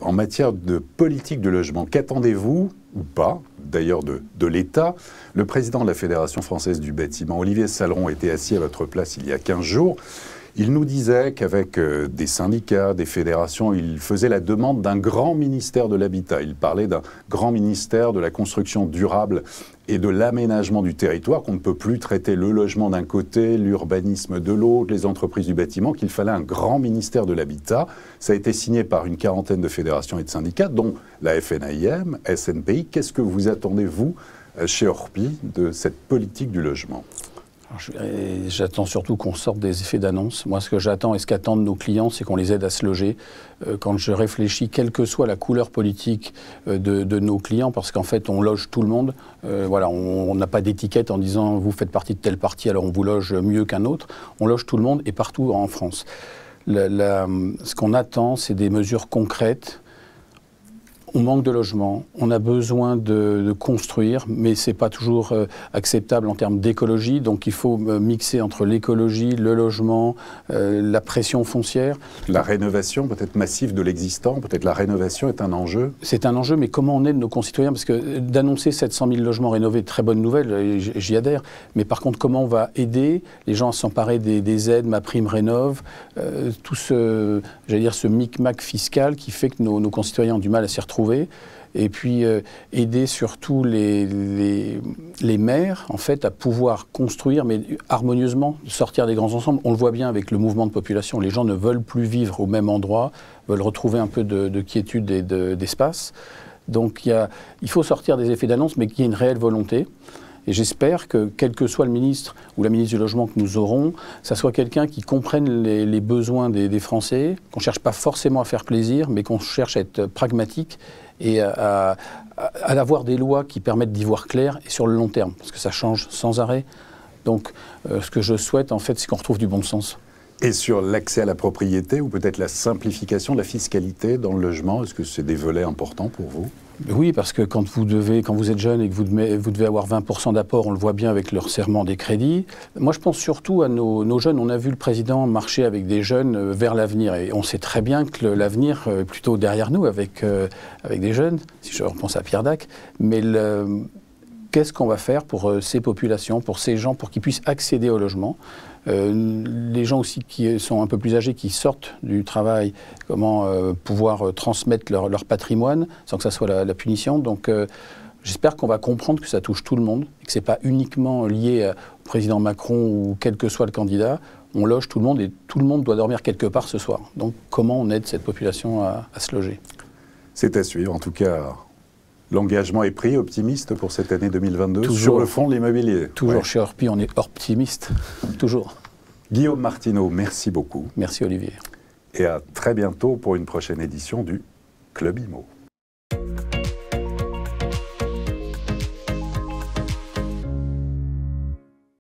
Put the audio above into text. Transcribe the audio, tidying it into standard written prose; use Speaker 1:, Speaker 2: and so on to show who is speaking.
Speaker 1: en matière de politique de logement. Qu'attendez-vous, ou pas, d'ailleurs de l'État? Le président de la Fédération française du bâtiment, Olivier Saleron, était assis à votre place il y a 15 jours. Il nous disait qu'avec des syndicats, des fédérations, il faisait la demande d'un grand ministère de l'habitat. Il parlait d'un grand ministère de la construction durable et de l'aménagement du territoire, qu'on ne peut plus traiter le logement d'un côté, l'urbanisme de l'autre, les entreprises du bâtiment, qu'il fallait un grand ministère de l'habitat. Ça a été signé par une quarantaine de fédérations et de syndicats, dont la FNAIM, SNPI. Qu'est-ce que vous attendez, vous, chez Orpi, de cette politique du logement ?
Speaker 2: J'attends surtout qu'on sorte des effets d'annonce. Moi, ce que j'attends et ce qu'attendent nos clients, c'est qu'on les aide à se loger. Quand je réfléchis, quelle que soit la couleur politique de nos clients, parce qu'en fait, on loge tout le monde. Voilà, on n'a pas d'étiquette en disant « vous faites partie de tel parti, alors on vous loge mieux qu'un autre ». On loge tout le monde et partout en France. Ce qu'on attend, c'est des mesures concrètes. On manque de logements, on a besoin de construire, mais ce n'est pas toujours acceptable en termes d'écologie. Donc il faut mixer entre l'écologie, le logement, la pression foncière.
Speaker 1: La rénovation peut-être massive de l'existant, peut-être la rénovation est un enjeu?
Speaker 2: C'est un enjeu, mais comment on aide nos concitoyens? Parce que d'annoncer 700 000 logements rénovés, très bonne nouvelle, j'y adhère. Mais par contre, comment on va aider les gens à s'emparer des aides, MaPrimeRénov', tout ce micmac fiscal qui fait que nos concitoyens ont du mal à s'y retrouver. Et puis aider surtout les maires en fait à pouvoir construire mais harmonieusement, sortir des grands ensembles. On le voit bien avec le mouvement de population, les gens ne veulent plus vivre au même endroit, veulent retrouver un peu de quiétude et d'espace. Donc il faut sortir des effets d'annonce mais qu'il y ait une réelle volonté. Et j'espère que, quel que soit le ministre ou la ministre du Logement que nous aurons, ça soit quelqu'un qui comprenne les besoins des Français, qu'on ne cherche pas forcément à faire plaisir, mais qu'on cherche à être pragmatique et à avoir des lois qui permettent d'y voir clair et sur le long terme, parce que ça change sans arrêt. Donc, ce que je souhaite, en fait, c'est qu'on retrouve du bon sens.
Speaker 1: Et sur l'accès à la propriété, ou peut-être la simplification de la fiscalité dans le logement, est-ce que c'est des volets importants pour vous?
Speaker 2: Oui, parce que quand vous êtes jeune et que vous devez avoir 20% d'apport, on le voit bien avec le resserrement des crédits. Moi, je pense surtout à nos jeunes. On a vu le président marcher avec des jeunes vers l'avenir. Et on sait très bien que l'avenir est plutôt derrière nous avec des jeunes, si je repense à Pierre Dac. Mais qu'est-ce qu'on va faire pour ces populations, pour ces gens, pour qu'ils puissent accéder au logement? Les gens aussi qui sont un peu plus âgés, qui sortent du travail, comment pouvoir transmettre leur patrimoine sans que ça soit la punition. Donc j'espère qu'on va comprendre que ça touche tout le monde et que ce n'est pas uniquement lié au président Macron ou quel que soit le candidat. On loge tout le monde et tout le monde doit dormir quelque part ce soir. Donc comment on aide cette population à se loger?
Speaker 1: C'est à suivre. En tout cas, l'engagement est pris, optimiste pour cette année 2022
Speaker 2: toujours,
Speaker 1: sur le fond de l'immobilier.
Speaker 2: Toujours chez Orpi, on est optimiste, toujours.
Speaker 1: Guillaume Martineau, merci beaucoup.
Speaker 2: Merci Olivier.
Speaker 1: Et à très bientôt pour une prochaine édition du Club Immo.